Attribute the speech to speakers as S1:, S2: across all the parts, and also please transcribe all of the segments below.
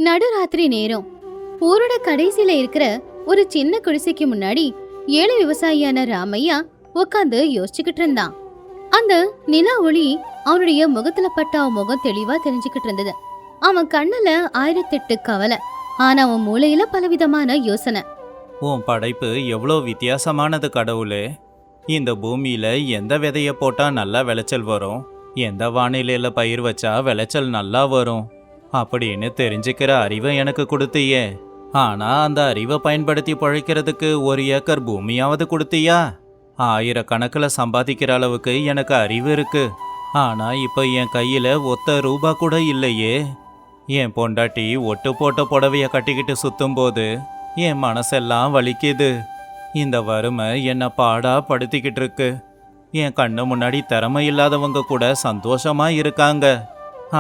S1: நடுராத்திரி நேரம் ஊரோட கடைசியில இருக்கிற ஒரு சின்ன குடிசைக்கு முன்னாடி ஏழை விவசாயியான ராமையா உட்காந்து யோசிச்சுக்கிட்டு இருந்தான். அந்த நிலா ஒளி அவனுடைய முகத்துல பட்ட அவன் முகம் தெளிவா தெரிஞ்சுக்கிட்டு இருந்தது. அவன் கண்ணுல 1008 கவலை, ஆனா அவன் மூளையில பலவிதமான யோசனை.
S2: உன் படைப்பு எவ்வளோ வித்தியாசமானது கடவுளே. இந்த பூமியில எந்த விதைய போட்டா நல்லா விளைச்சல் வரும், எந்த வானிலையில பயிர் வச்சா விளைச்சல் நல்லா வரும் அப்படின்னு தெரிஞ்சுக்கிற அறிவை எனக்கு கொடுத்தியே. ஆனா அந்த அறிவை பயன்படுத்தி பழைக்கிறதுக்கு 1 ஏக்கர் பூமியாவது கொடுத்தியா? 1000கணக்கில் சம்பாதிக்கிற அளவுக்கு எனக்கு அறிவு இருக்கு. ஆனா இப்ப என் கையில ஒத்த ரூபா கூட இல்லையே. என் பொண்டாட்டி ஒட்டு போட்ட புடவைய கட்டிக்கிட்டு சுத்தும் போது என் மனசெல்லாம் வலிக்குது. இந்த வறுமை என்னை பாடா படுத்திக்கிட்டு இருக்கு. என் கண்ணு முன்னாடி திறமை இல்லாதவங்க கூட சந்தோஷமா இருக்காங்க.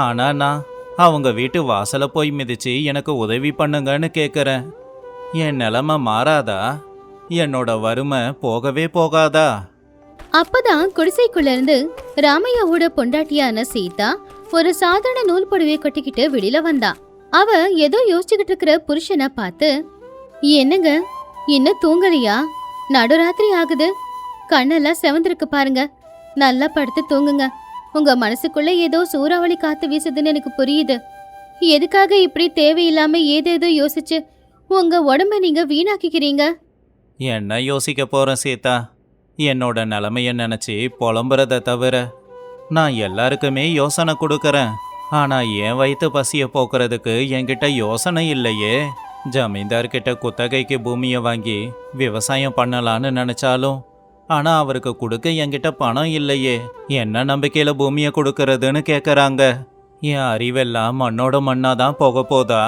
S2: ஆனா நான் அவங்க வீட்டு வாசல போய் மிதிச்சு எனக்கு உதவி பண்ணுங்கன்னு கேட்குறேன். என் நிலைமை மாறாதா? என்னோட வறுமை போகவே போகாதா?
S1: அப்பதான் குடிசைக்குள்ள இருந்து ராமையாவோட பொண்டாட்டியான சீதா ஒரு சாதாரண நூல் புடவையை கட்டிக்கிட்டு வெளியில வந்தா. அவ ஏதோ யோசிச்சுக்கிட்டு இருக்கிற புருஷனை பார்த்து, என்னங்க இன்னும் தூங்கலையா? நடுராத்திரி ஆகுது, கண்ணெல்லாம் செவந்திருக்கு பாருங்க, நல்லா படுத்து தூங்குங்க. உங்க மனசுக்குள்ள ஏதோ சூறாவளி காத்து வீசுதுன்னு எனக்கு புரியுது. எதுக்காக இப்படி தேவையில்லாம ஏதேதோ யோசிச்சு உங்க உடம்ப நீங்க வீணாக்கிக்கிறீங்க?
S2: என்ன யோசிக்க போறேன் சீதா? என்னோட நிலைமைய நினைச்சு புலம்புறத தவிர நான் எல்லாருக்குமே யோசனை கொடுக்கறேன். ஆனா என் வயிற்று பசிய போக்குறதுக்கு என்கிட்ட யோசனை இல்லையே. ஜமீன்தார்கிட்ட குத்தகைக்கு பூமியை வாங்கி விவசாயம் பண்ணலான்னு நினைச்சாலும் ஆனா அவருக்கு கொடுக்க என்கிட்ட பணம் இல்லையே. என்ன நம்பிக்கையில பூமியை கொடுக்கறதுன்னு கேட்கறாங்க. என் அறிவெல்லாம் மண்ணோட மண்ணாதான் போக போதா?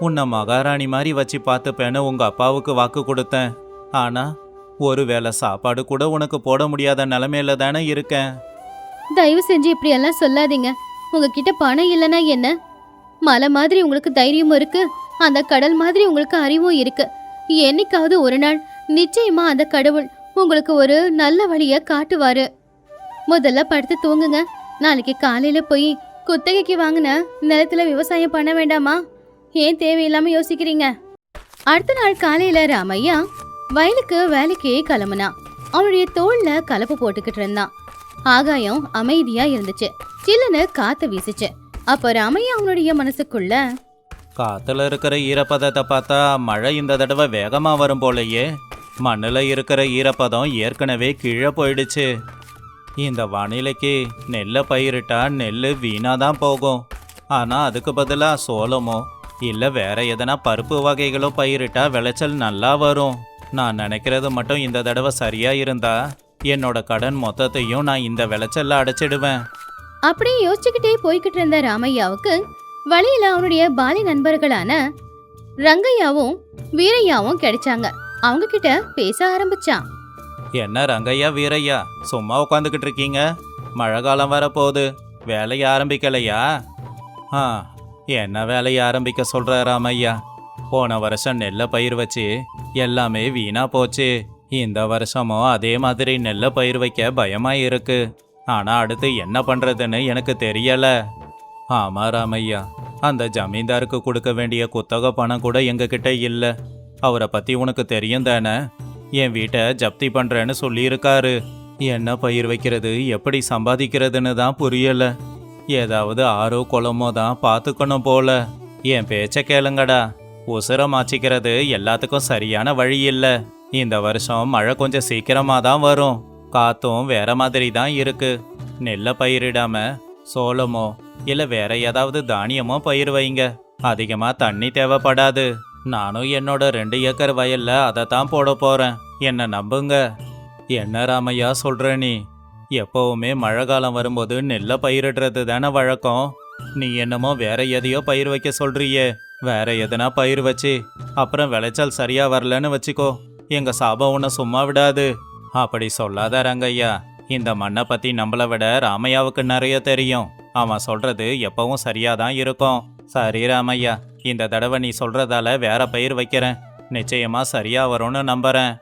S2: உன்னை மகாராணி மாதிரி வச்சு பார்த்துப்பேன்னு உங்க அப்பாவுக்கு வாக்கு கொடுத்தேன். ஆனா ஒருவேளை சாப்பாடு கூட உனக்கு போட முடியாத நிலைமையில தானே இருக்கேன்.
S1: தயவு செஞ்சு இப்படி எல்லாம் சொல்லாதீங்க. உங்ககிட்ட பணம் இல்லைன்னா என்ன? மலை மாதிரி உங்களுக்கு தைரியமும் இருக்கு, அந்த கடல் மாதிரி உங்களுக்கு அறிவும் இருக்கு. என்னைக்காவது ஒரு நாள் நிச்சயமா அந்த கடவுள் உங்களுக்கு ஒரு நல்ல வழிய காட்டுவாரு. முதல்ல படுத்து தூங்குங்க. நாளைக்கு காலையில போய் குத்தகைக்கு வாங்கின நிலத்துல விவசாயம் பண்ண வேண்டாமா? ஏன் தேவையில்லாம யோசிக்கிறீங்க? அடுத்த நாள் காலையில ராமையா வயலுக்கு வேலைக்கே கிளம்புனா. அவனுடைய தோல்ல கலப்பு போட்டுக்கிட்டு இருந்தான். ஆகாயம் அமைதியா இருந்துச்சு, சில்லுன்னு காத்து வீசுச்சு. அப்ப ராமையா அவனுடைய மனசுக்குள்ள,
S2: காத்துல இருக்கிற ஈரப்பதத்தை பார்த்தா மழை இந்த தடவை வேகமா வரும் போலயே. மண்ணில் இருக்கிற ஈரப்பதம் ஏற்கனவே கீழே போயிடுச்சு. இந்த வானிலைக்கு நெல்லை பயிரிட்டா நெல் வீணாதான் போகும். ஆனால் அதுக்கு பதிலாக சோளமோ இல்லை வேற எதனா பருப்பு வகைகளோ பயிரிட்டா விளைச்சல் நல்லா வரும். நான் நினைக்கிறது மட்டும் இந்த தடவை சரியா இருந்தா என்னோட கடன் மொத்தத்தையும் நான் இந்த விளைச்சல்ல அடைச்சிடுவேன்.
S1: அப்படியே யோசிச்சுக்கிட்டே போய்கிட்டு இருந்த ராமையாவுக்கு வழியில அவனுடைய பாலி நண்பர்களான ரங்கையாவும் வீரையாவும் கிடைச்சாங்க. அவங்க கிட்ட பேச ஆரம்பிச்சான்.
S2: என்ன ரங்கையா வீரையா சும்மா உட்காந்துக்கிட்டு இருக்கீங்க? மழை காலம் வரப்போகுது, வேலையை ஆரம்பிக்கலையா? என்ன வேலையை ஆரம்பிக்க சொல்ற ராமையா? போன வருஷம் நெல்லை பயிர் வச்சு எல்லாமே வீணா போச்சு. இந்த வருஷமும் அதே மாதிரி நெல்லை பயிர் வைக்க பயமா இருக்கு. ஆனா அடுத்து என்ன பண்றதுன்னு எனக்கு தெரியல. ஆமா ராமையா, அந்த ஜமீன்தாருக்கு கொடுக்க வேண்டிய குத்தகை பணம் கூட எங்ககிட்ட இல்லை. அவரை பத்தி உனக்கு தெரியும் தானே? என் வீட்டை ஜப்தி பண்றேன்னு சொல்லியிருக்காரு. என்ன பயிர் வைக்கிறது, எப்படி சம்பாதிக்கிறதுன்னு தான் புரியல. ஏதாவது ஆறோ குளமோ தான் பார்த்துக்கணும் போல. என் பேச்ச கேளுங்கடா. உசுர மாச்சிக்கிறது எல்லாத்துக்கும் சரியான வழி இல்லை. இந்த வருஷம் மழை கொஞ்சம் சீக்கிரமா தான் வரும். காத்தும் வேற மாதிரி தான் இருக்கு. நெல்லை பயிரிடாம சோளமோ இல்லை வேற ஏதாவது தானியமோ பயிர் வைங்க. அதிகமா தண்ணி தேவைப்படாது. நானும் என்னோட 2 ஏக்கர் வயல்ல அதை தான் போட போறேன். என்ன நம்புங்க. என்ன ராமையா சொல்ற நீ? எப்பவுமே மழை காலம் வரும்போது நெல்லை பயிரிடுறது தானே வழக்கம். நீ என்னமோ வேற எதையோ பயிர் வைக்க சொல்றியே. வேற எதனா பயிர் வச்சு அப்புறம் விளைச்சல் சரியா வரலன்னு வச்சுக்கோ, எங்க சாபம் உன்னை சும்மா விடாது. அப்படி சொல்லாத ரங்கையா. இந்த மண்ணை பத்தி நம்மளை விட ராமையாவுக்கு நிறைய தெரியும். அவன் சொல்றது எப்பவும் சரியாதான் இருக்கும். சரி ராமையா, இந்த தடவை நீ சொல்றதால வேற பயிர் வைக்கிறேன். நிச்சயமா சரியா வரும்னு நம்புறேன்.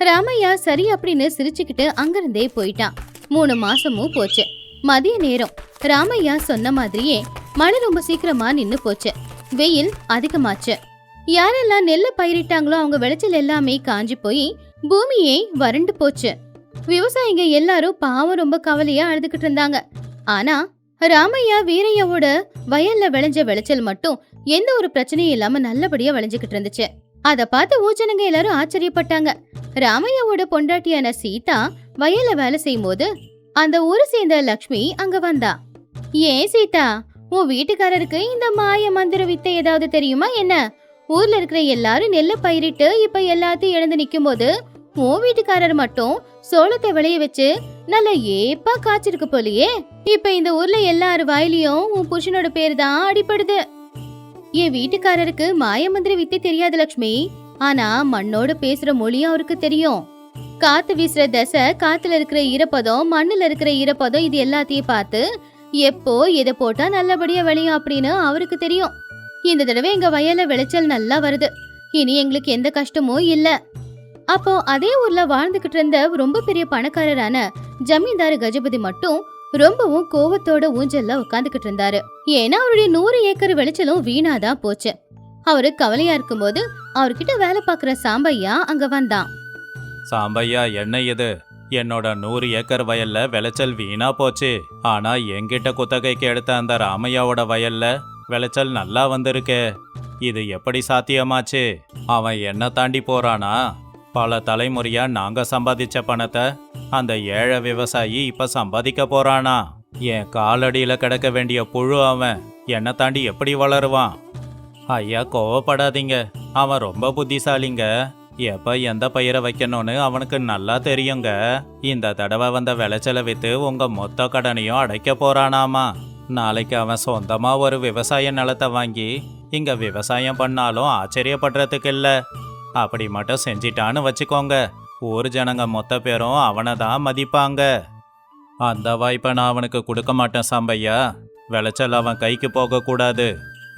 S1: ராமையா சரி அப்படின்னு சிரிச்சுக்கிட்டு அங்கிருந்தே போயிட்டான். 3 மாசமும் போச்சு. மதிய நேரம் ராமையா சொன்ன மாதிரியே மழை ரொம்ப சீக்கிரமா நின்னு போச்சு. வெயில் அதிகமாச்சு. யாரெல்லாம் நெல்லை பயிரிட்டாங்களோ அவங்க விளைச்சல் எல்லாமே காஞ்சி போய் பூமியே வறண்டு போச்சு. விவசாயிங்க எல்லாரும் பாவம் ரொம்ப கவலையா அழுதுகிட்டு இருந்தாங்க. ஆனா ராமையா வீரையாவோட வயல்ல விளைஞ்ச விளைச்சல் மட்டும் எந்த ஒரு பிரச்சனையும் இல்லாம நல்லபடியா விளைஞ்சுகிட்டு இருந்துச்சு. அத பார்த்து ஊஜனங்க எல்லாரும் ஆச்சரியப்பட்டாங்க. ராமையாவோட பொண்டாட்டியான சீதா வயல்ல வேலை செய்யும் போது அந்த ஊரை சேர்ந்த லக்ஷ்மி அங்க வந்தா. ஏன் சீதா, உன் வீட்டுக்காரருக்கு இந்த மாய மந்திர வித்தை ஏதாவது தெரியுமா என்ன? ஊர்ல இருக்கிற எல்லாரும் நெல்ல பயிரிட்டு இப்ப எல்லாத்தையும் இழந்து நிக்கும் போது உன் வீட்டுக்காரர் மட்டும் சோளத்தை விளைய வச்சு நல்ல ஏப்பா காய்ச்சிருக்கு போலியே. இப்ப இந்த ஊர்ல எல்லாரு வாயிலையும் உன் புருஷனோட பேரு தான் அடிப்படுது. என் வீட்டுக்காரருக்கு மாயமந்திர வித்தை தெரியாது லக்ஷ்மி. ஆனா மண்ணோட பேசுற மொழியும் அவருக்கு தெரியும். காத்து வீசுற தசை, காத்துல இருக்கிற ஈரப்பதம், மண்ணுல இருக்கிற ஈரப்பதம், இது எல்லாத்தையும் பார்த்து எப்போ எதை போட்டா நல்லபடியா விளையும் அப்படின்னு அவருக்கு தெரியும். இந்த தடவை எங்க வயல்ல விளைச்சல் நல்லா வருது. இனி எங்களுக்கு எந்த கஷ்டமும் இல்ல. அப்போ அதே ஊர்ல வாழ்ந்துகிட்டு இருந்த ரொம்ப பெரிய பணக்காரரான ஜமீன்தார் கஜபதி மட்டும் ரொம்பவும் கோவத்தோட ஊஞ்சல்ல உட்காந்துக்கிட்டு இருந்தாரு. ஏன்னா அவருடைய 100 ஏக்கர் விளைச்சலும் வீணாதான் போச்சு. அவரு கவலையா இருக்கும்போது அவர்கிட்ட வேலை பார்க்குற சாம்பையா அங்க வந்தான்.
S2: சாம்பையா, என்ன இது? என்னோட 100 ஏக்கர் வயல்ல விளைச்சல் வீணா போச்சு. ஆனா என்கிட்ட குத்தகைக்கு எடுத்த அந்த ராமையாவோட வயல்ல விளைச்சல் நல்லா வந்திருக்கே. இது எப்படி சாத்தியமாச்சு? அவன் என்ன தாண்டி போறானா? பல தலைமுறையா நாங்க சம்பாதிச்ச பணத்தை அந்த ஏழை விவசாயி இப்ப சம்பாதிக்க போறானா? என் காலடியில கிடக்க வேண்டிய புழு அவன் என்ன தாண்டி எப்படி வளருவான்? ஐயா, கோவப்படாதீங்க. அவன் ரொம்ப புத்திசாலிங்க. எப்ப எந்த பயிரை வைக்கணும்னு அவனுக்கு நல்லா தெரியுங்க. இந்த தடவை வந்த விளைச்சலை வித்து உங்க மொத்த கடனையும் அடைக்க போறானாமா. நாளைக்கு அவன் சொந்தமா ஒரு விவசாய நிலத்தை வாங்கி இங்க விவசாயம் பண்ணாலும் ஆச்சரியப்படுறதுக்கு இல்ல. அப்படி மட்டும் செஞ்சிட்டான்னு வச்சுக்கோங்க, ஊர் ஜனங்க மொத்த பேரும் அவனை தான் மதிப்பாங்க. அந்த வாய்ப்பை நான் அவனுக்கு கொடுக்க மாட்டேன் சாம்பையா. விளைச்சல் அவன் கைக்கு போக கூடாது.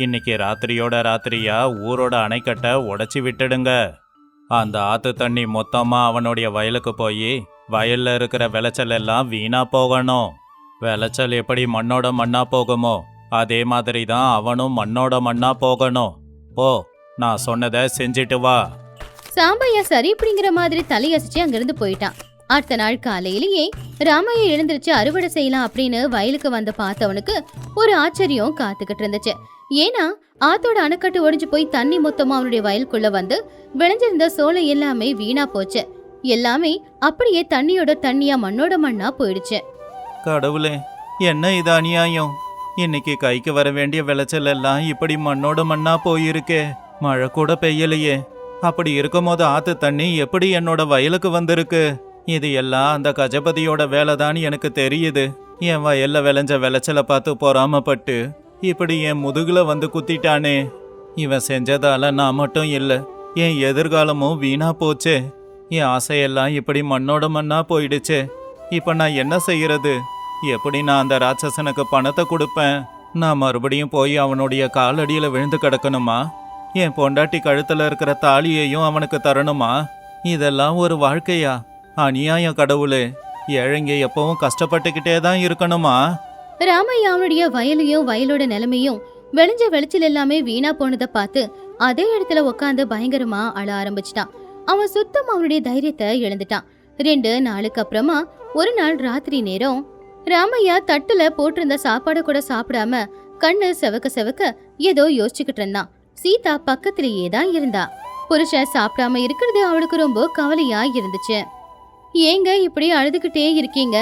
S2: இன்னைக்கு ராத்திரியோட ராத்திரியா ஊரோட அணைக்கட்டை உடைச்சி விட்டுடுங்க. அந்த ஆத்து தண்ணி மொத்தமா அவனுடைய வயலுக்கு போய் வயல்ல இருக்கிற விளைச்சல் எல்லாம் வீணா போகணும். விளைச்சல் எப்படி மண்ணோட மண்ணா போகுமோ அதே மாதிரி தான் அவனும் மண்ணோட மண்ணா போகணும். ஓ, நான் சொன்னதை செஞ்சிட்டு வா.
S1: சாம்பையா சரி அப்படிங்கிற மாதிரி தலையசிச்சு அங்கிருந்து போயிட்டான். அடுத்த நாள் காலையிலேயே ராமையா எழுந்திருச்சு அறுவடை செய்யலாம் அப்படின்னு வயலுக்கு வந்து பார்த்தவனுக்கு ஒரு ஆச்சரியம் காத்துக்கிட்டு இருந்துச்சு. ஏன்னா ஆத்தோட அணைக்கட்டு ஒடிஞ்சு போய் தண்ணி மொத்தமா அவனுடைய வயலுக்குள்ள வந்து விளைஞ்சிருந்த சோளம் எல்லாமே வீணா போச்சு. எல்லாமே அப்படியே தண்ணியோட தண்ணியா மண்ணோட மண்ணா போயிடுச்சு.
S2: கடவுளே, என்ன இது அநியாயம்! இன்னைக்கு கைக்கு வர வேண்டிய விளைச்சல் எல்லாம் இப்படி மண்ணோட மண்ணா போயிருக்கே. மழை கூட பெய்யலையே. அப்படி இருக்கும்போது ஆத்து தண்ணி எப்படி என்னோட வயலுக்கு வந்திருக்கு? இது எல்லாம் அந்த கஜபதியோட வேலைதான் எனக்கு தெரியுது. என் வயல்ல விளைஞ்ச விளைச்சலை பார்த்து பொறாமப்பட்டு இப்படி என் முதுகுல வந்து குத்திட்டானே. இவன் செஞ்சதால நான் மட்டும் இல்ல, என் எதிர்காலமும் வீணா போச்சே. என் ஆசையெல்லாம் இப்படி மண்ணோட மண்ணா போயிடுச்சே. இப்ப நான் என்ன செய்யறது? எப்படி நான் அந்த ராட்சசனுக்கு பணத்தை கொடுப்பேன்? நான் மறுபடியும் போய் அவனுடைய காலடியில விழுந்து கிடக்கணுமா? என் பொண்டாட்டி கழுத்துல இருக்கிற தாலியையும் அவனுக்கு தரணுமா? இதெல்லாம் ஒரு வாழ்க்கையா? அநியாயம் கடவுளே. ஏழைங்க எப்பவும் கஷ்டப்பட்டுக்கிட்டே தான் இருக்கணுமா?
S1: ராமையா அவனுடைய வயலையும் வயலோட நிலைமையும் விளைஞ்ச விளைச்சல் எல்லாமே வீணா போனதை பார்த்து அதே இடத்துல உட்காந்து பயங்கரமா அழ ஆரம்பிச்சிட்டான். அவன் சுத்தம் அவனுடைய தைரியத்தை இழந்துட்டான். 2 நாளுக்கு அப்புறமா ஒரு நாள் ராத்திரி நேரம் ராமையா தட்டுல போட்டிருந்த சாப்பாடு கூட சாப்பிடாம கண்ணு செவக்க செவக்க ஏதோ யோசிச்சுக்கிட்டு இருந்தான். சீதா பக்கத்திலேயே தான் இருந்தா. புருஷன் சாப்பிடாம இருக்கிறது அவளுக்கு ரொம்ப கவலையா இருந்துச்சு. ஏங்க இப்படி அழுதுகிட்டே இருக்கீங்க?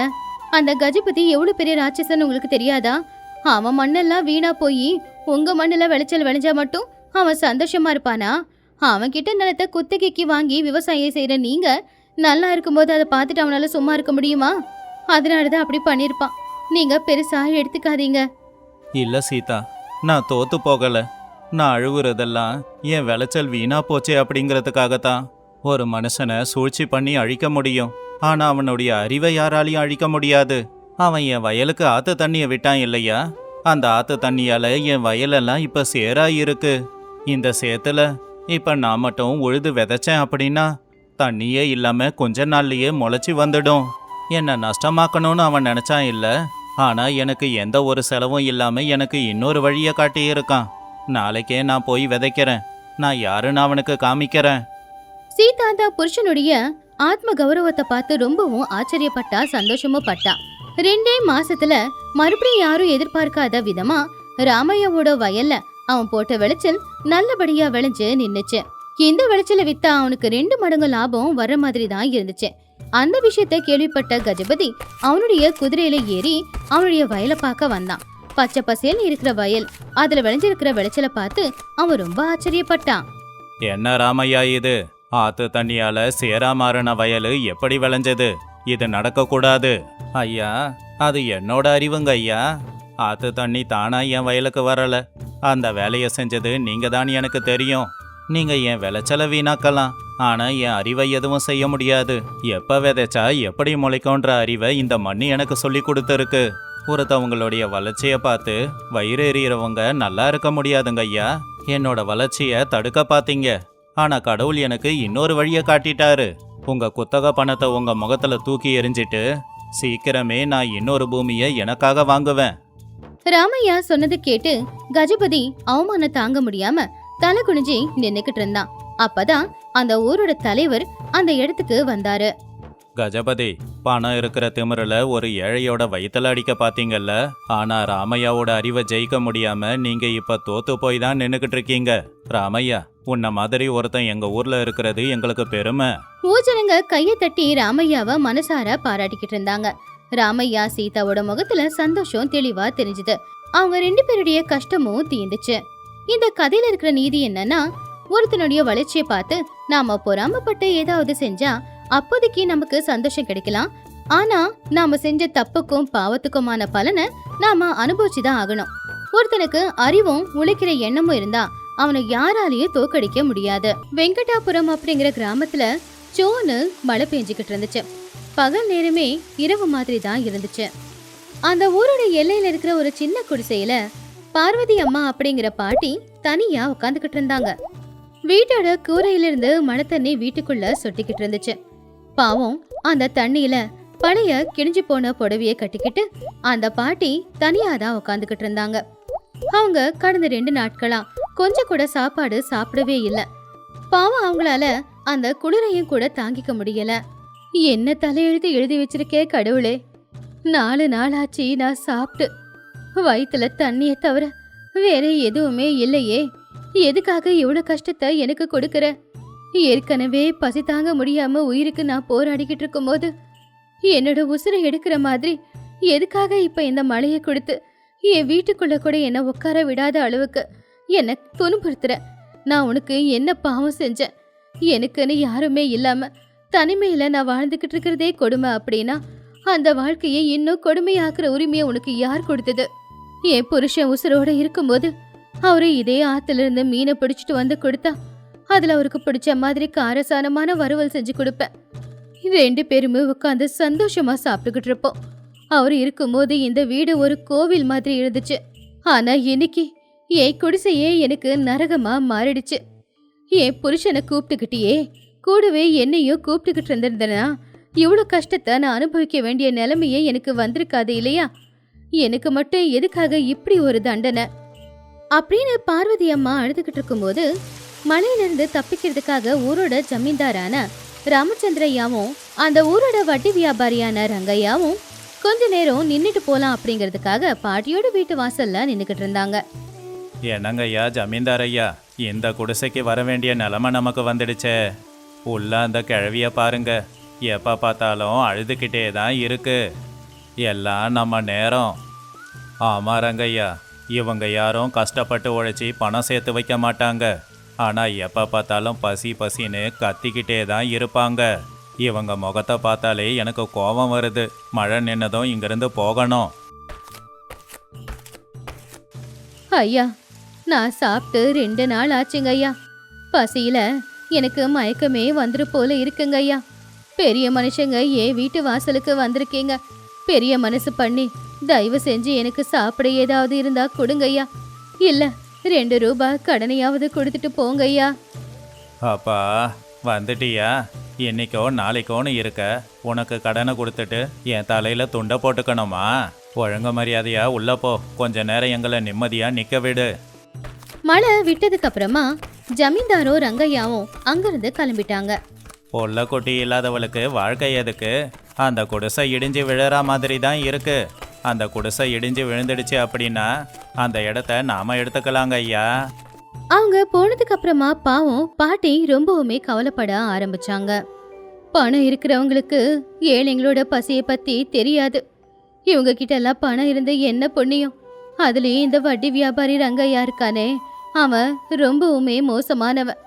S1: அந்த கஜபதி எவ்வளவு பெரிய ராட்சசன் உங்களுக்கு தெரியாதா? அவன் மண்ணெல்லாம் வீணா போய் உங்க மண்ணுல விளைச்சல் விளைஞ்சா மட்டும் அவன் சந்தோஷமா இருப்பானா? அவன் கிட்ட நிலத்தை குத்தகைக்கு வாங்கி விவசாயம் செய்யற நீங்க நல்லா இருக்கும்போது அதை பார்த்துட்டு அவனால சும்மா இருக்க முடியுமா? அதனாலதான் அப்படி பண்ணிருப்பான். நீங்க பெருசா எடுத்துக்காதீங்க.
S2: இல்ல சீதா, நான் தோத்து போகல. நான் அழுகுறதெல்லாம் என் விளைச்சல் வீணா போச்சே அப்படிங்கிறதுக்காகத்தான். ஒரு மனுஷனை சூழ்ச்சி பண்ணி அழிக்க முடியும், ஆனா அவனுடைய அறிவை யாராலையும் அழிக்க முடியாது. அவன் என் வயலுக்கு ஆத்து தண்ணியை விட்டான் இல்லையா? அந்த ஆத்து தண்ணியால என் வயலெல்லாம் இப்ப சேரா இருக்கு. இந்த சேத்துல இப்ப நான் மட்டும் உழுது விதைச்சேன் அப்படின்னா தண்ணியே இல்லாம கொஞ்ச நாள்லயே முளைச்சி வந்துடும். என்னை நஷ்டமாக்கணும்னு அவன் நினைச்சான் இல்ல, ஆனா எனக்கு எந்த ஒரு செலவும் இல்லாம எனக்கு இன்னொரு வழியை காட்டியிருக்கான். நாளைக்கே நான் போய் விதைக்கிறேன். நான் யாருன்னு அவனுக்கு காமிக்கிறேன்.
S1: சீதா தான் புருஷனுடைய ஆத்ம கௌரவத்தை பார்த்து ரொம்பவும் ஆச்சரியப்பட்டா, சந்தோஷமும் பட்டா. 2 மாசத்துல மறுபடியும் யாரும் எதிர்பார்க்காத விதமா ராமையாவோட வயல்ல அவன் போட்ட விளைச்சல் நல்லபடியா விளைஞ்சு நின்னுச்சு. இந்த விளைச்சல வித்தா அவனுக்கு 2 மடங்கு லாபம் வர்ற மாதிரி தான் இருந்துச்சு. அந்த விஷயத்த கேள்விப்பட்ட கஜபதி அவனுடைய குதிரையில ஏறி அவனுடைய வயலை பார்க்க வந்தான். பச்சை பசேல் இருக்கிற வயல், அதுல விளைஞ்சிருக்கிற விளைச்சல பார்த்து அவன் ரொம்ப ஆச்சரியப்பட்டான்.
S2: என்ன ராமையா இது? ஆத்து தண்ணியால சேரா மாறின வயலு எப்படி விளைஞ்சது? இது நடக்கக்கூடாது. ஐயா, அது என்னோட அறிவுங்க ஐயா. ஆத்து தண்ணி தானா என் வயலுக்கு வரல. அந்த வேலையை செஞ்சது நீங்க தான் எனக்கு தெரியும். நீங்க என் விளைச்சலை வீணாக்கலாம், ஆனா என் அறிவை எதுவும் செய்ய முடியாது. எப்ப விதைச்சா எப்படி முளைக்கும்ன்ற அறிவை இந்த மண்ணு எனக்கு சொல்லி கொடுத்துருக்கு. ஒருத்தவங்களுடைய வளர்ச்சியை பார்த்து வயிறு எறிகிறவங்க நல்லா இருக்க முடியாதுங்க ஐயா. என்னோட வளர்ச்சியை தடுக்க பார்த்தீங்க, ஆனா கடவுள் எனக்கு இன்னொரு வழியை காட்டிட்டாரு. உங்க குத்தக பணத்தை உங்க முகத்துல தூக்கி எறிஞ்சிட்டு சீக்கிரமே நான் இன்னொரு பூமியை எனக்காக வாங்குவேன்.
S1: ராமையா சொன்னது கேட்டு கஜபதி அவமானம் தாங்க முடியாம தலை குனிஞ்சி நின்னுக்கிட்டு இருந்தான். அப்பதான் அந்த ஊரோட தலைவர் அந்த இடத்துக்கு வந்தாரு.
S2: கஜபதி, பணம் இருக்கிற திமிரில் ஒரு ஏழையோட வயித்துல அடிக்க பாத்தீங்கல்ல. ஆனா ராமையாவோட அறிவை ஜெயிக்க முடியாம நீங்க இப்ப தோத்து போய் தான் நின்னுக்கிட்டு இருக்கீங்க. ராமையா, உன்ன மாதிரி ஒருத்தன் எங்க ஊர்ல இருக்கிறது எங்களுக்கு பெருமை.
S1: ஊஜனங்க கைய தட்டி ராமையாவை மனசார பாராட்டிக்கிட்டு இருந்தாங்க. ராமையா சீதாவோட முகத்துல சந்தோஷம் தெளிவா தெரிஞ்சுது. அவங்க 2 பேருடைய கஷ்டமும் தீர்ந்துச்சு. இந்த கதையில இருக்கிற நீதி என்னன்னா, ஒருத்தனுடைய வளர்ச்சியை பார்த்து நாம பொறாமப்பட்டு ஏதாவது செஞ்சா அப்போதைக்கு நமக்கு சந்தோஷம் கிடைக்கலாம். ஆனா நாம செஞ்ச தப்புக்கும் பாவத்துக்குமான பலனை நாம அனுபவிச்சுதான் ஆகணும். ஒருத்தனுக்கு அறிவும் உழைக்கிற எண்ணமும் இருந்தா அவனை யாராலையும் தோக்கடிக்க முடியாது. வெங்கடாபுரம் அப்படிங்கிற கிராமத்துல சோனு மழை பெஞ்சுக்கிட்டு இருந்துச்சு. பகல் நேரமே இரவு மாதிரி தான் இருந்துச்சு. அந்த ஊரோட எல்லையில இருக்கிற ஒரு சின்ன குடிசையில பார்வதி அம்மா அப்படிங்கிற பாட்டி தனியா உட்காந்துக்கிட்டு இருந்தாங்க. வீட்டோட கூரையிலிருந்து மழை தண்ணி வீட்டுக்குள்ள சொட்டிக்கிட்டு இருந்துச்சு. பாவம், அந்த தண்ணியில பழைய கிழிஞ்சு போன புடவைய கட்டிக்கிட்டு அந்த பாட்டி தனியா தான் உட்காந்துக்கிட்டு இருந்தாங்க. அவங்க கடந்த 2 நாட்களா கொஞ்சம் கூட சாப்பாடு சாப்பிடவே இல்லை. பாவம், அவங்களால அந்த குளிரையும் கூட தாங்கிக்க முடியல. என்ன தலையெழுத்து எழுதி வச்சிருக்கே கடவுளே, 4 நாளாச்சு நான் சாப்பிட்டு. வயிற்றுல தண்ணியை தவிர வேற எதுவுமே இல்லையே. எதுக்காக இவ்வளவு கஷ்டத்தை எனக்கு கொடுக்கற? ஏற்கனவே பசி தாங்க முடியாம உயிருக்கு நான் போராடிக்கிட்டு இருக்கும் போது என்னோட உசுரை எடுக்கிற மாதிரி எதுக்காக இப்ப இந்த மழையை கொடுத்து என் வீட்டுக்குள்ள கூட என்ன உட்கார விடாத அளவுக்கு என்ன துன்புறுத்துற? நான் உனக்கு என்ன பாவம் செஞ்சேன்? எனக்குன்னு யாருமே இல்லாம தனிமையில நான் வாழ்ந்துகிட்டு இருக்கிறதே கொடுமை அப்படின்னா அந்த வாழ்க்கையை இன்னும் கொடுமையாக்குற உரிமையை உனக்கு யார் கொடுத்தது? என் புருஷன் உசுரோட இருக்கும்போது அவரு இதே ஆத்துல இருந்து மீனை பிடிச்சிட்டு வந்து கொடுத்தா அதுல அவருக்கு பிடிச்ச மாதிரி காரசாரமான வறுவல் செஞ்சு கொடுப்பேன். 2 பேருமே உட்காந்து சந்தோஷமா சாப்பிட்டுக்கிட்டு இருப்போம். அவரு இருக்கும்போது இந்த வீடு ஒரு கோவில் மாதிரி இருந்துச்சு. ஆனா இன்னைக்கு என் குடிசையே எனக்கு நரகமா மாறிடுச்சு. என் புருஷனை கூப்பிட்டுக்கிட்டியே, கூடவே என்னையும் கூப்பிட்டுக்கிட்டு இருந்திருந்தனா இவ்வளவு கஷ்டத்தை நான் அனுபவிக்க வேண்டிய நிலைமையே எனக்கு வந்திருக்காது இல்லையா? எனக்கு மட்டும் எதுக்காக இப்படி ஒரு தண்டனை அப்படின்னு பார்வதி அம்மா அழுதுகிட்டு இருக்கும்போது மலையிலிருந்து தப்பிக்கிறதுக்காக ஊரோட ஜமீன்தாரான ராமச்சந்திரையாவும் அந்த ஊரோட வட்டி வியாபாரியான ரங்கையாவும் கொஞ்ச நேரம் நின்னுட்டு போலாம் அப்படிங்கிறதுக்காக பாட்டியோட வீட்டு வாசல்ல நின்னுக்கிட்டு இருந்தாங்க.
S2: என்னங்க ஐயா ஜமீன்தார் ஐயா, இந்த குடிசைக்கு வர வேண்டிய நிலைமை நமக்கு வந்துடுச்சே. உள்ள அந்த கிழவிய பாருங்க, எப்ப பார்த்தாலும் அழுதுகிட்டே தான் இருக்கு. எல்லாம் நம்ம நேரம். ஆமா ரங்கையா, இவங்க யாரும் கஷ்டப்பட்டு உழைச்சி பணம் சேர்த்து வைக்க மாட்டாங்க. ஆனால் எப்போ பார்த்தாலும் பசி பசின்னு கத்திக்கிட்டே தான் இருப்பாங்க. இவங்க முகத்தை பார்த்தாலே எனக்கு கோபம் வருது. மழை நின்னதும் இங்கிருந்து போகணும்.
S1: ஐயா, நான் சாப்பிட்டு 2 நாள் ஆச்சுங்க ஐயா. பசியில எனக்கு மயக்கமே வந்துரு போல இருக்குங்க ஐயா. பெரிய மனுஷங்க என் வீட்டு வாசலுக்கு வந்திருக்கீங்க. பெரிய மனசு பண்ணி தயவு செஞ்சு எனக்கு சாப்பிட ஏதாவது இருந்தா கொடுங்கய்யா. இல்ல 2 ரூபாய் கடனையாவது கொடுத்துட்டு போங்கய்யா.
S2: அப்பா வந்துட்டியா? இன்னைக்கோ நாளைக்கோன்னு இருக்க. உனக்கு கடனை கொடுத்துட்டு என் தலையில துண்டை போட்டுக்கணுமா? ஒழுங்கு மரியாதையா உள்ள போ. கொஞ்ச நேரம் எங்களை நிம்மதியா நிக்க விடு.
S1: மழை விட்டதுக்கு அப்புறமா ஜமீன்தாரும் ரங்கையாவும் அங்கிருந்து கிளம்பிட்டாங்க.
S2: பொல்ல குட்டி இல்லாதவளுக்கு வாழ்க்கை எதுக்கு? அந்த குடிசை இடிஞ்சு விழுற மாதிரி தான் இருக்கு. அந்த குடிசை இடிஞ்சு விழுந்துடுச்சு அப்படின்னா அந்த இடத்த நாம எடுத்துக்கலாங்க ஐயா.
S1: அவங்க போனதுக்கு அப்புறமா பாவம் பாட்டி ரொம்பவுமே கவலைப்பட ஆரம்பிச்சாங்க. பணம் இருக்கிறவங்களுக்கு ஏழைங்களோட பசியை பத்தி தெரியாது. இவங்க கிட்ட எல்லாம் பணம் இருந்து என்ன புண்ணியம்? அதுலயும் இந்த வட்டி வியாபாரி ரங்கையா இருக்கானே, அவன் ரொம்பவுமே மோசமானவன்.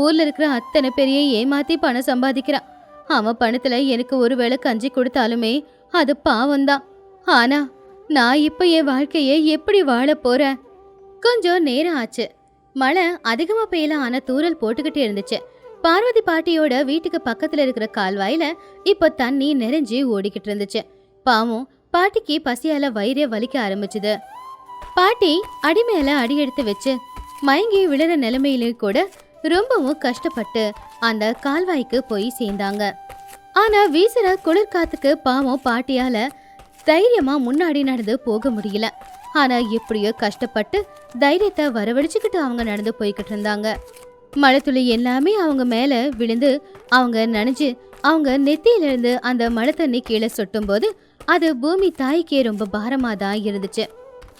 S1: ஊர்ல இருக்கிற அத்தனை பெரிய ஏமாத்தி பணம் சம்பாதிக்கிறான். அவன் பணத்துல எனக்கு ஒருவேளை கஞ்சி கொடுத்தாலுமே அது பாவம்தான். ஆனா நான் இப்ப என் வாழ்க்கையை எப்படி வாழ போறேன்? கொஞ்சம் நேரம் ஆச்சு. மழை அதிகமா பெய்யல, ஆனா தூறல் போட்டுக்கிட்டே இருந்துச்சு. பார்வதி பாட்டியோட வீட்டுக்கு பக்கத்துல இருக்கிற கால்வாயில இப்ப தண்ணி நிறைஞ்சு ஓடிக்கிட்டு இருந்துச்சு. பாவம் பாட்டிக்கு பசியால வயிறே வலிக்க ஆரம்பிச்சுது. பாட்டி அடி மேல அடி எடுத்து வச்சு மயங்கி விழுற நிலைமையில கூட ரொம்பவும் கஷ்டப்பட்டு அந்த கால்வாய்க்கு போய் சேர்ந்தாங்க. ஆனா வீசுற குளிர் காத்துக்கு பாவம் பாட்டியால தைரியமா முன்னாடி நடந்து போக முடியல. ஆனா எப்படியோ கஷ்டப்பட்டு தைரியத்தை வரவழைச்சுக்கிட்டு அவங்க நடந்து போய்கிட்டு இருந்தாங்க. மழை துளி எல்லாமே அவங்க மேல விழுந்து அவங்க நனைஞ்சு அவங்க நெத்தியிலிருந்து அந்த மழை தண்ணி கீழே சொட்டும் போது அது பூமி தாய்க்கே ரொம்ப பாரமா தான் இருந்துச்சு.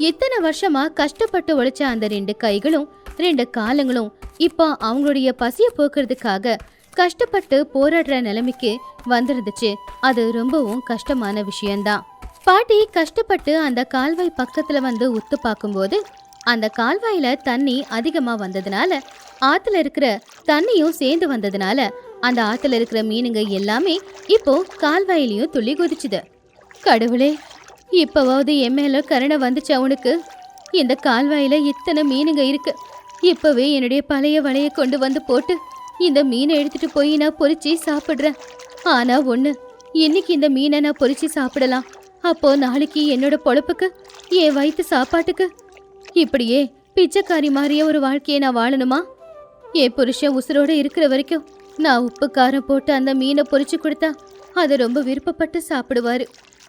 S1: இத்தனை வருஷமா கஷ்டப்பட்டு உழைச்ச அந்த 2 கைகளும் 2 காலங்களும் இப்போ அவங்களுடைய பசிய போக்குறதுக்காக கஷ்டப்பட்டு போராடுற நிலைமைக்கு வந்துருந்துச்சு. அது ரொம்பவும் கஷ்டமான விஷயம்தான். பாட்டி கஷ்டப்பட்டு அந்த கால்வாய் பக்கத்துல வந்து உத்து பார்க்கும்போது அந்த கால்வாயில தண்ணி அதிகமா வந்ததுனால ஆத்துல இருக்கிற தண்ணியும் சேர்ந்து வந்ததுனால அந்த ஆத்துல இருக்கிற மீனுங்க எல்லாமே இப்போ கால்வாயிலையும் துள்ளி குதிச்சுது. கடவுளே, இப்பவாவது என் மேல கருணை வந்துச்சு அவனுக்கு. இந்த கால்வாயில இத்தனை மீனுங்க இருக்கு. இப்பவே என்னுடைய பழைய வலையை கொண்டு வந்து போட்டு இந்த மீனை எடுத்துட்டு போய் நான் பொரிச்சு சாப்பிடுறேன். ஆனா ஒண்ணு, இன்னைக்கு இந்த மீனை நான் பொரிச்சு சாப்பிடலாம். அப்போ நாளைக்கு என்னோட பொழப்புக்கு, என் வயிற்று சாப்பாட்டுக்கு இப்படியே பிச்சைக்காரி மாதிரியே ஒரு வாழ்க்கையை நான் வாழணுமா? என் புருஷன் உசுரோட இருக்கிற வரைக்கும் நான் உப்பு காரம் போட்டு அந்த மீனை பொரிச்சு கொடுத்தா அதை ரொம்ப விருப்பப்பட்டு சாப்பிடுவாரு.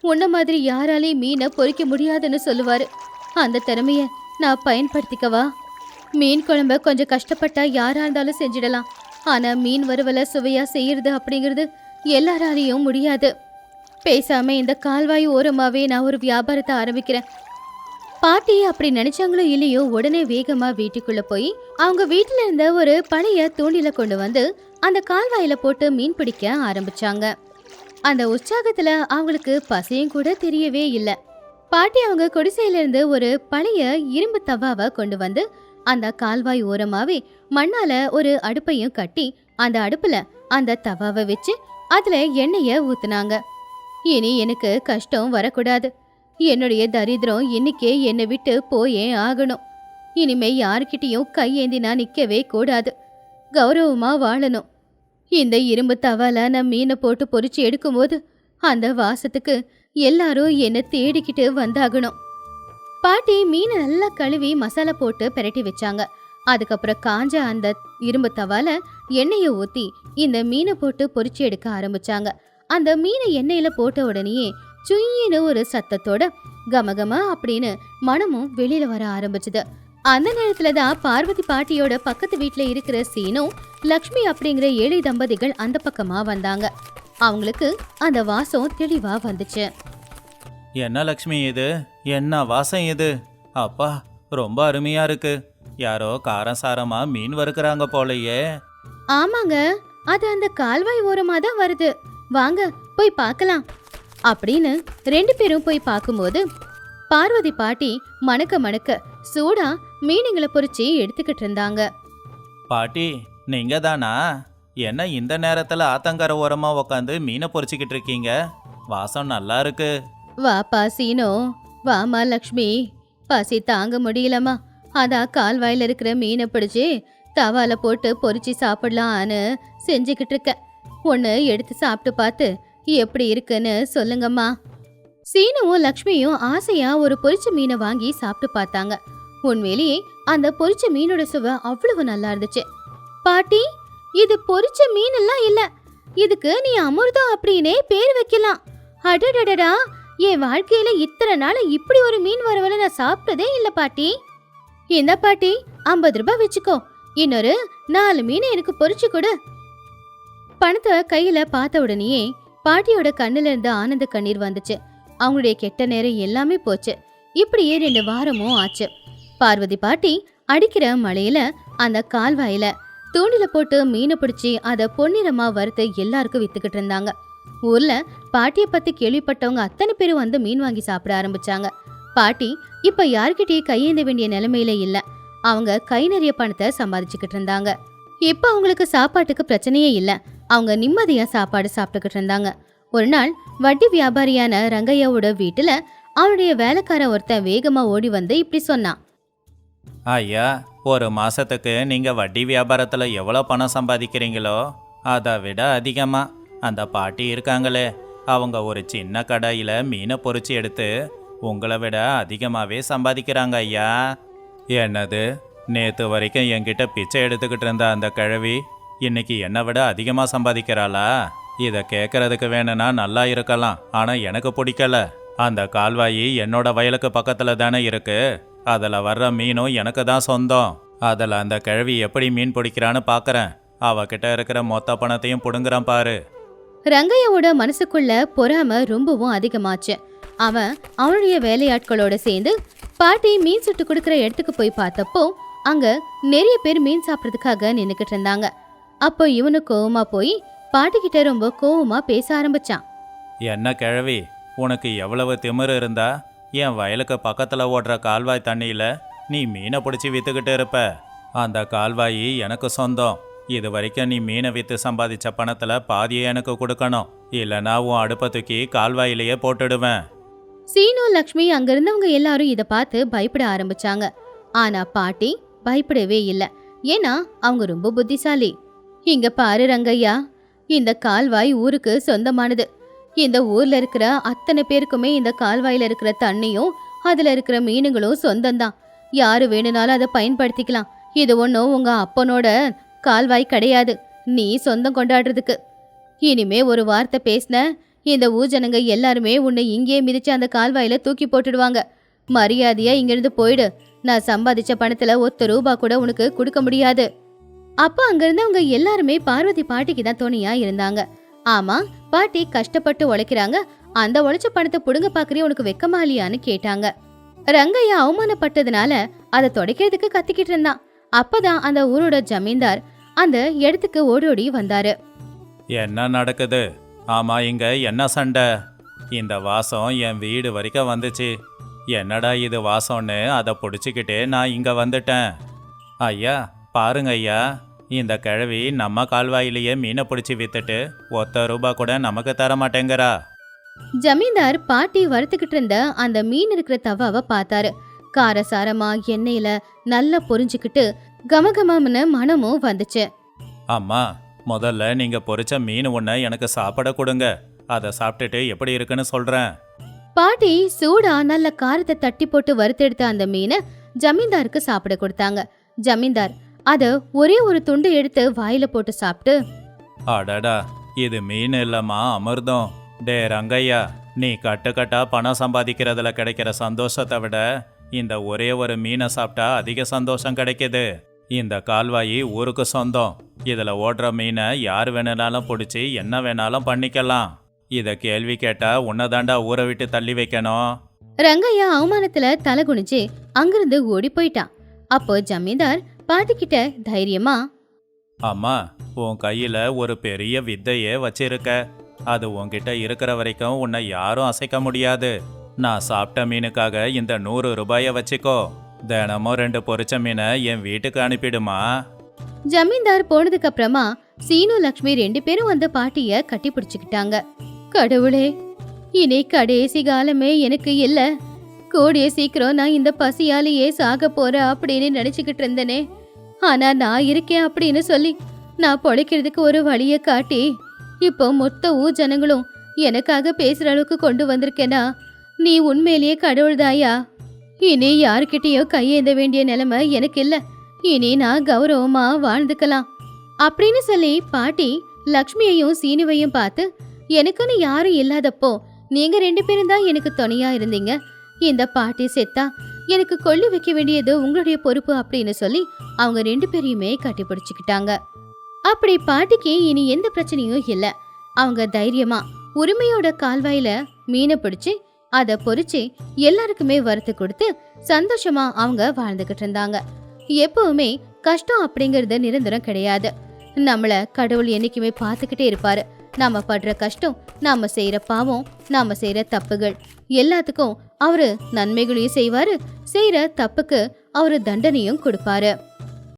S1: உன்ன மாதிரி யாராலையும் மீனை பொரிக்க முடியாதுன்னு சொல்லுவாரு. அந்த திறமைய நான் பயன்படுத்திக்கவா? மீன் குழம்ப கொஞ்சம் கஷ்டப்பட்டா யாரா இருந்தாலும் செஞ்சிடலாம். ஆனா மீன் வறுவலை சுவையா செய்யறது அப்படிங்கிறது எல்லாராலையும் முடியாது. பேசாம இந்த கால்வாய் ஓரமாவே நான் ஒரு வியாபாரத்தை ஆரம்பிக்கிறேன். பாட்டி அப்படி நினைச்சாங்களோ இல்லையோ உடனே வேகமா வீட்டுக்குள்ள போய் அவங்க வீட்டுல இருந்த ஒரு பழைய தூண்டில கொண்டு வந்து அந்த கால்வாயில போட்டு மீன் பிடிக்க ஆரம்பிச்சாங்க. அந்த உற்சாகத்துல அவங்களுக்கு பசியும் கூட தெரியவே இல்லை. பாட்டி அவங்க குடிசையில இருந்து ஒரு பழைய இரும்பு தவாவை கொண்டு வந்து அந்த கால்வாய் ஓரமாவே மண்ணால ஒரு அடுப்பையும் கட்டி அந்த அடுப்புல அந்த தவாவை வச்சு அதுல எண்ணெய ஊத்துனாங்க. இனி எனக்கு கஷ்டம் வரக்கூடாது. என்னுடைய தரித்திரம் இன்னைக்கே என்னை விட்டு போயே ஆகணும். இனிமே யாருக்கிட்டையும் கையேந்தி நான் நிற்கவே கூடாது. கௌரவமா வாழணும். இந்த இரும்பு தவால நான் மீனை போட்டு பொரிச்சு எடுக்கும்போது அந்த வாசத்துக்கு எல்லாரும் என்னை தேடிக்கிட்டு வந்தாகணும். பாட்டி மீனை நல்லா கழுவி மசாலா போட்டு பிரட்டி வச்சாங்க. அதுக்கப்புறம் காஞ்ச அந்த இரும்பு தவால எண்ணெயை ஊத்தி இந்த மீனை போட்டு பொரிச்சு எடுக்க ஆரம்பிச்சாங்க. அந்த மீனை எண்ணெயில போட்ட உடனேயே சுயின்னு ஒரு சத்தத்தோட கமகமா அப்படின்னு மனமும் வெளியில வர ஆரம்பிச்சுது. அந்த நேரத்துல தான் பார்வதி பாட்டியோட பக்கத்து வீட்டுல இருக்கிற சீனு லக்ஷ்மி அப்படிங்கிற ஏழை தம்பதிகள் அந்த பக்கமா வந்தாங்க. அவங்களுக்கு அந்த வாசம் தெளிவா வந்துச்சு.
S2: என்ன லக்ஷ்மி இது? என்ன வாசம் இது? அப்பா, ரொம்ப அருமையா இருக்கு. யாரோ காரம் சாரமா மீன் வறுக்கிறாங்க போலயே.
S1: ஆமாங்க, அது அந்த கால்வாய் ஓரமா தான் வருது. வாங்க போய் பார்க்கலாம் அப்படின்னு 2 பேரும் போய் பார்க்கும்போது பார்வதி பாட்டி மணக்க மணக்க சூடா மீனுங்களை பொரிச்சு எடுத்துக்கிட்டு இருந்தாங்க.
S2: பாட்டி, நீங்க தானா? என்ன இந்த நேரத்துல ஆத்தங்கரை ஓரமா உக்காந்து மீனை பொரிச்சுக்கிட்டு இருக்கீங்க? வாசம் நல்லா இருக்கு.
S1: வாப்பா சீனோ, வாமா லக்ஷ்மி. பசி தாங்க முடியலமா, அதான் கால்வாயில இருக்கிற மீனை பிடிச்சி தவால போட்டு பொரிச்சு சாப்பிடலான்னு செஞ்சுக்கிட்டு இருக்க. ஒன்று எடுத்து சாப்பிட்டு பார்த்து எப்படி இருக்குன்னு சொல்லுங்கம்மா. சீனுவும் லக்ஷ்மியும் ஆசையா ஒரு பொரிச்ச மீனை வாங்கி சாப்பிட்டு பார்த்தாங்க. உண்மையிலேயே அந்த பொரிச்ச மீனோட சுவை அவ்வளவு நல்லா இருந்துச்சு. பாட்டி, இது பொரிச்ச மீன் எல்லாம் இல்ல, இதுக்கு நீ அமிர்தம் அப்படின்னே பேர் வைக்கலாம். அடடடடா, என் வாழ்க்கையில இத்தனை நாள் இப்படி ஒரு மீன் வறுவலை நான் சாப்பிட்டதே இல்லை பாட்டி. இந்த பாட்டி, 50 ரூபாய் வச்சுக்கோ, இன்னொரு 4 மீனை எனக்கு பொரிச்சு கொடு. பணத்தை கையில பார்த்த உடனேயே பாட்டியோட கண்ணுல இருந்து ஆனந்த கண்ணீர் வந்துச்சு. அவங்களுடைய கெட்ட நேரம் எல்லாமே போச்சு. இப்படியே 2 வாரமும் ஆச்சு. பார்வதி பாட்டி அடிக்கிற மழையில அந்த கால்வாயில தூண்டில போட்டு மீனை பிடிச்சி அதை பொன்னிறமா வறுத்து எல்லாருக்கும் வித்துக்கிட்டு இருந்தாங்க. ஊர்ல பாட்டிய பத்தி கேள்விப்பட்டவங்க அத்தனை பேரும் வந்து மீன் வாங்கி சாப்பிட ஆரம்பிச்சாங்க. பாட்டி இப்ப யார்கிட்டயும் கையேந்த வேண்டிய நிலைமையில இல்ல. அவங்க கை நிறைய பணத்தை சம்பாதிச்சுக்கிட்டு இருந்தாங்க. இப்ப அவங்களுக்கு சாப்பாட்டுக்கு பிரச்சனையே இல்ல. அவங்க நிம்மதியா சாப்பாடு சாப்பிட்டுக்கிட்டு இருந்தாங்க. ஒரு நாள் வட்டி வியாபாரியான ரங்கையாவோட வீட்டுல அவனுடைய வேலைக்கார ஒருத்தன் வேகமா ஓடி வந்து இப்படி சொன்னான்.
S2: ஐயா, ஒரு மாசத்துக்கு நீங்க வட்டி வியாபாரத்துல எவ்வளவு பணம் சம்பாதிக்கிறீங்களோ அதை விட அதிகமா அந்த பாட்டி இருக்காங்களே, அவங்க ஒரு சின்ன கடையில மீனை பொரிச்சு எடுத்து உங்களை விட அதிகமாவே சம்பாதிக்கிறாங்க ஐயா. என்னது, நேத்து வரைக்கும் என்கிட்ட பிச்சை எடுத்துக்கிட்டு இருந்த அந்த கிழவி இன்னைக்கு என்னை விட அதிகமா சம்பாதிக்கிறாளா? இதை கேட்கறதுக்கு வேணும்னா நல்லா இருக்கலாம், ஆனா எனக்கு பிடிக்கல. அந்த கால்வாயி என்னோட வயலுக்கு பக்கத்துல தானே இருக்கு. அதில் வர்ற மீனும் எனக்கு தான் சொந்தம். அதில் அந்த கிழவி எப்படி மீன் பிடிக்கிறான்னு பார்க்குறேன். அவகிட்ட இருக்கிற மொத்த பணத்தையும் புடுங்குறான் பாரு.
S1: ரங்கையாவோட மனசுக்குள்ள பொறாம ரொம்பவும் அதிகமாச்சு. அவன் அவனுடைய வேலையாட்களோட சேர்ந்து பாட்டி மீன் சுட்டு கொடுக்குற இடத்துக்கு போய் பார்த்தப்போ அங்க நிறைய பேர் மீன் சாப்பிட்றதுக்காக நின்னுக்கிட்டு இருந்தாங்க. அப்போ இவனு கோவமா போய் பாட்டி கிட்ட ரொம்ப கோவமா பேச ஆரம்பிச்சான்.
S2: என்ன கிழவி, உனக்கு எவ்வளவு திமிரு இருந்தா என் வயலுக்கு பக்கத்தில் ஓடுற கால்வாய் தண்ணியில் நீ மீனை பிடிச்சி விற்றுக்கிட்டு இருப்ப? அந்த கால்வாயி எனக்கு சொந்தம். இது வரைக்கும் நீ மீனை விற்று சம்பாதிச்ச பணத்தில் பாதியை எனக்கு கொடுக்கணும், இல்லைனா உன் அடுப்பை தூக்கி கால்வாயிலேயே போட்டுடுவேன்.
S1: சீனு லக்ஷ்மி அங்கிருந்தவங்க எல்லாரும் இதை பார்த்து பயப்பட ஆரம்பிச்சாங்க. ஆனா பாட்டி பயப்படவே இல்லை. ஏன்னா அவங்க ரொம்ப புத்திசாலி. இங்க பாரு ரங்கையா, இந்த கால்வாய் ஊருக்கு சொந்தமானது. இந்த ஊர்ல இருக்கிற அத்தனை பேருக்குமே இந்த கால்வாயில இருக்கிற தண்ணியும் அதுல இருக்கிற மீனுங்களும் சொந்தம்தான். யாரு வேணும்னாலும் அதை பயன்படுத்திக்கலாம். இது ஒன்றும் உங்க அப்பனோட கால்வாய் கிடையாது, நீ சொந்தம் கொண்டாடுறதுக்கு. இனிமே ஒரு வார்த்தை பேசின இந்த ஊஜனங்க எல்லாருமே உன்னை இங்கேயே மிதிச்சு அந்த கால்வாயில தூக்கி போட்டுடுவாங்க. மரியாதையா இங்கிருந்து போயிடு. நான் சம்பாதிச்ச பணத்துல ₹1 கூட உனக்கு கொடுக்க முடியாது. அப்ப அங்கிருந்து அவங்க எல்லாருமே பார்வதி பாட்டிக்கு தான் துணையா இருந்தாங்க. ஆமா, பாட்டி கஷ்டப்பட்டு உழைக்கிறாங்க, அந்த உழைச்ச பணத்தை புடுங்க பாக்குறே உனக்கு வெக்கமா இல்லையான்னு கேட்டாங்க. ரங்கையா அவமானப்பட்டதுனால அதை தொடக்கிறதுக்கு கத்திக்கிட்டு இருந்தான். அப்பதான் அந்த ஊரோட ஜமீன்தார் அந்த இடத்துக்கு ஓடோடி வந்தாரு.
S2: என்ன நடக்குது? ஆமா, இங்க என்ன சண்டை? இந்த வாசம் என் வீடு வரைக்கும் வந்துச்சு. என்னடா இது வாசம்னு அதை பிடிச்சிக்கிட்டே நான் இங்க வந்துட்டேன். ஐயா பாருங்க ஐயா, இந்த கிழவி நம்ம கால்வாயிலேயே மீனை பிடிச்சி வித்துட்டு ₹1 கூட நமக்கு தர மாட்டேங்கிறா.
S1: ஜமீன்தார் பாட்டி வறுத்துக்கிட்டு இருந்த அந்த மீன் இருக்கிற தவாவை பார்த்தாரு. காரசாரமா எண்ணெயில நல்லா பொரிஞ்சுக்கிட்டு கமகமன்னு மனமும் வந்துச்சு.
S2: அம்மா, முதல்ல நீங்க பொரிச்ச மீன் ஒன்றை எனக்கு சாப்பிட கொடுங்க. அதை சாப்பிட்டுட்டு எப்படி இருக்குன்னு சொல்றேன்.
S1: பாட்டி சூடா நல்ல காரத்தை தட்டி போட்டு வறுத்தெடுத்த அந்த மீனை ஜமீன்தாருக்கு சாப்பிட கொடுத்தாங்க. ஜமீன்தார் அத ஒரே ஒரு துண்டு எடுத்து வாயில போட்டு சாப்பிட்டு,
S2: அடடா, இது மீன் இல்லம்மா, அமிர்தம். டே ரங்கையா, நீ கட்டுக்கட்டா பணம் சம்பாதிக்கிறதுல கிடைக்கிற சந்தோஷத்தை விட இந்த ஒரே ஒரு மீனை சாப்பிட்டா அதிக சந்தோஷம் கிடைக்குது. இந்த கால்வாயி ஊருக்கு சொந்தம். இதுல ஓடுற மீனை யார் வேணுனாலும் பிடிச்சி என்ன வேணாலும் பண்ணிக்கலாம். இத கேள்வி கேட்டா உன்னதாண்டா ஊரை விட்டு தள்ளி வைக்கணும்.
S1: ரங்கையா அவமானத்துல தலை குனிஞ்சு அங்கிருந்து ஓடி போயிட்டான். அப்போ ஜமீன்தார் பாட்டி கிட்ட தைரியமா,
S2: அம்மா, உன் கையில ஒரு பெரிய வித்தையே வச்சிருக்க. அது உன்கிட்ட இருக்கிற வரைக்கும் உன்னை யாரும் அசைக்க முடியாது. நான் சாப்பிட்ட மீனுக்காக இந்த ₹100 வச்சுக்கோ. தினமும் 2 பொரிச்ச மீனை என் வீட்டுக்கு அனுப்பிடுமா.
S1: ஜமீன்தார் போனதுக்கு அப்புறமா சீனு லக்ஷ்மி 2 பேரும் வந்து பாட்டிய கட்டி பிடிச்சுக்கிட்டாங்க. கடவுளே, இனி கடைசி காலமே எனக்கு இல்ல. கூடிய சீக்கிரம் நான் இந்த பசியாலேயே சாக போறேன் அப்படின்னு நினைச்சுக்கிட்டு இருந்தேனே. ஆனா நான் இருக்கேன் அப்படின்னு சொல்லி நான் பொழைக்கிறதுக்கு ஒரு வழிய காட்டி இப்போ மொத்த ஜனங்களும் எனக்காக பேசுற அளவுக்கு கொண்டு வந்திருக்கேனா, நீ உண்மையிலேயே கடவுள்தாயா. இனி யாருக்கிட்டயோ கையேந்த வேண்டிய நிலைமை எனக்கு இல்ல. இனி நான் கௌரவமா வாழ்ந்துக்கலாம் அப்படின்னு சொல்லி பாட்டி லக்ஷ்மியையும் சீனுவையும் பார்த்து, எனக்குன்னு யாரும் இல்லாதப்போ நீங்க 2 பேரும் தான் எனக்கு துணையா இருந்தீங்க. இந்த பாட்டி செத்தா எனக்கு கொள்ளி வைக்க வேண்டியது உங்களுடைய பொறுப்பு அப்படின்னு சொல்லி அவங்க 2 பேரையுமே கட்டி பிடிச்சுக்கிட்டாங்க. அப்படி பாட்டிக்கு இனி எந்த பிரச்சனையும் இல்ல. அவங்க தைரியமா உரிமையோட கால்வாயில மீனை பிடிச்சு அதை பொரிச்சு எல்லாருக்குமே வறுத்து கொடுத்து சந்தோஷமா அவங்க வாழ்ந்துகிட்டு இருந்தாங்க. எப்பவுமே கஷ்டம் அப்படிங்கறது நிரந்தரம் கிடையாது. நம்மள கடவுள் என்னைக்குமே பார்த்துக்கிட்டே இருப்பாரு. நாம படுற கஷ்டம், நாம செய்யற பாவம், நாம செய்யற தப்புகள் எல்லாத்துக்கும் அவரு நன்மைகளையும் செய்வாரு, செய்யற தப்புக்கு அவரு தண்டனையும் கொடுப்பாரு.